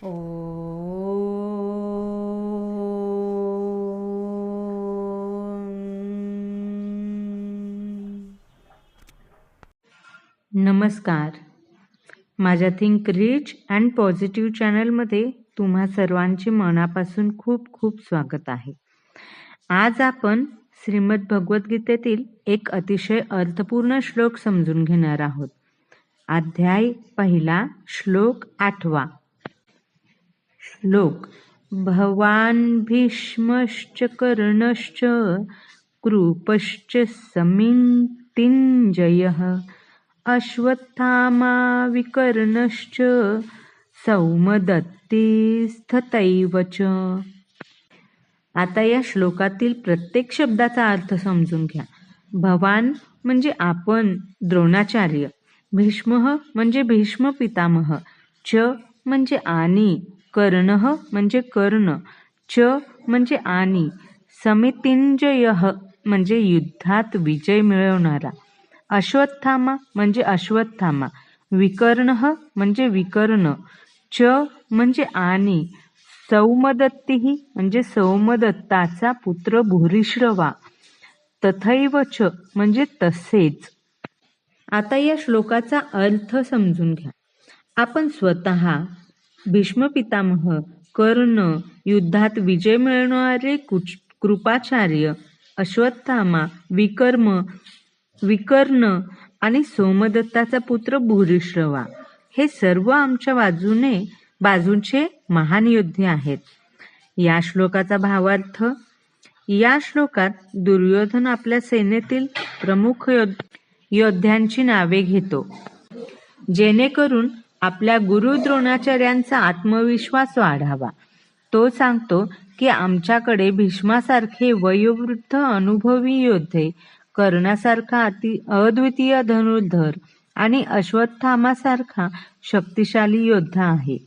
नमस्कार. माझ्या think rich and positive चॅनलमध्ये तुम्हा सर्वांचे मनापासून खूप खूप स्वागत आहे. आज आपण श्रीमद भगवद्गीतेतील एक अतिशय अर्थपूर्ण श्लोक समजून घेणार आहोत. अध्याय 1, श्लोक 8. श्लोक: भवान भीष्मश्च कर्णश्च कृपश्च समितिञ्जयः अश्वत्थामा विकर्णश्च सौमदत्तिस्तथैव च. आता या श्लोकातील प्रत्येक शब्दाचा अर्थ समजून घ्या. भवान म्हणजे आपण, द्रोणाचार्य. भीष्म म्हणजे भीष्म पितामह. च म्हणजे आणि. कर्ण म्हणजे कर्ण. च म्हणजे आणि. समितिञ्जयः म्हणजे युद्धात विजय मिळवणारा. अश्वत्थामा म्हणजे अश्वत्थामा. विकर्ण म्हणजे विकर्ण. च म्हणजे आणि. सौमदत्ती म्हणजे सौमदत्ताचा पुत्र भूरिश्रवा. तथैव च म्हणजे तसेच. आता या श्लोकाचा अर्थ समजून घ्या. आपण स्वतः, भीष्म पितामह, कर्ण, युद्धात विजय मिळवणारे कृपाचार्य, अश्वत्थामा, विकर्ण आणि सोमदत्ताचा पुत्र भूरिश्रवा हे सर्व आमच्या बाजूचे महान योद्धे आहेत. या श्लोकाचा भावार्थ: या श्लोकात दुर्योधन आपल्या सेनेतील प्रमुख योद्ध्यांची नावे घेतो, जेणेकरून आपल्या गुरु द्रोणाचार्यांचा आत्मविश्वास वाढावा. तो सांगतो की आमच्याकडे भीष्मासारखे वयोवृद्ध अनुभवी योद्धे, कर्णासारखा अद्वितीय धनुर्धर आणि अश्वत्थामासारखा शक्तिशाली योद्धा आहे.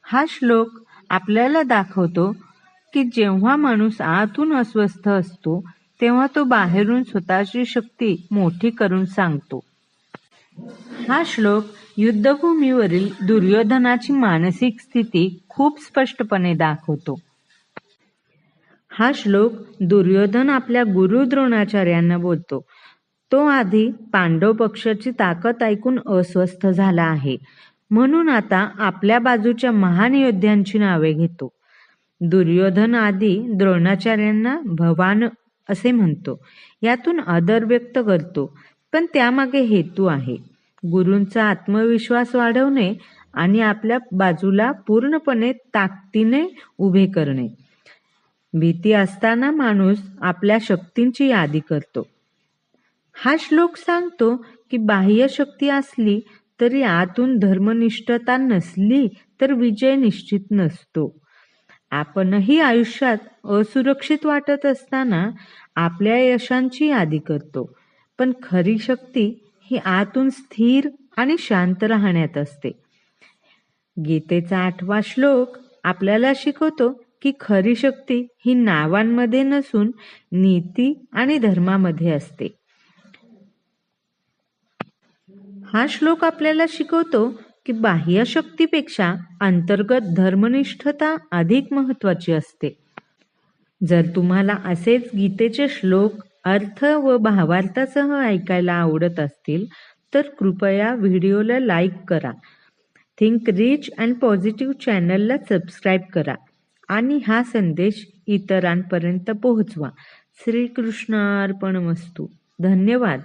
हा श्लोक आपल्याला दाखवतो की जेव्हा माणूस आतून अस्वस्थ असतो तेव्हा तो बाहेरून स्वतःची शक्ती मोठी करून सांगतो. हा श्लोक युद्धभूमीवरील दुर्योधनाची मानसिक स्थिती खूप स्पष्टपणे दाखवतो. हा श्लोक दुर्योधन आपल्या गुरु द्रोणाचार्यांना बोलतो. तो आधी पांडव पक्षाची ताकद ऐकून अस्वस्थ झाला आहे, म्हणून आता आपल्या बाजूच्या महान योद्ध्यांची नावे घेतो. दुर्योधन आधी द्रोणाचार्यांना भवान असे म्हणतो. यातून आदर व्यक्त करतो, पण त्यामागे हेतू आहे. गुरूंचा आत्मविश्वास वाढवणे आणि आपल्या बाजूला पूर्णपणे ताकदीने उभे करणे. भीती असताना माणूस आपल्या शक्तींची यादी करतो. हा श्लोक सांगतो की बाह्य शक्ती असली तरी आतून धर्मनिष्ठता नसली तर विजय निश्चित नसतो. आपणही आयुष्यात असुरक्षित वाटत असताना आपल्या यशांची यादी करतो, पण खरी शक्ती ही आतून स्थिर आणि शांत राहण्यात असते. गीतेचा 8वा श्लोक आपल्याला शिकवतो की खरी शक्ती ही नावांमध्ये नसून नीती आणि धर्मामध्ये असते. हा श्लोक आपल्याला शिकवतो की बाह्य शक्तीपेक्षा अंतर्गत धर्मनिष्ठता अधिक महत्त्वाची असते. जर तुम्हाला असेच गीतेचे श्लोक अर्थ व भावार्थासह ऐकायला आवडत असतील तर कृपया व्हिडिओला लाईक करा, थिंक रिच अँड पॉझिटिव्ह चॅनलला सबस्क्राईब करा आणि हा संदेश इतरांपर्यंत पोहोचवा. श्रीकृष्णार्पणमस्तु. धन्यवाद.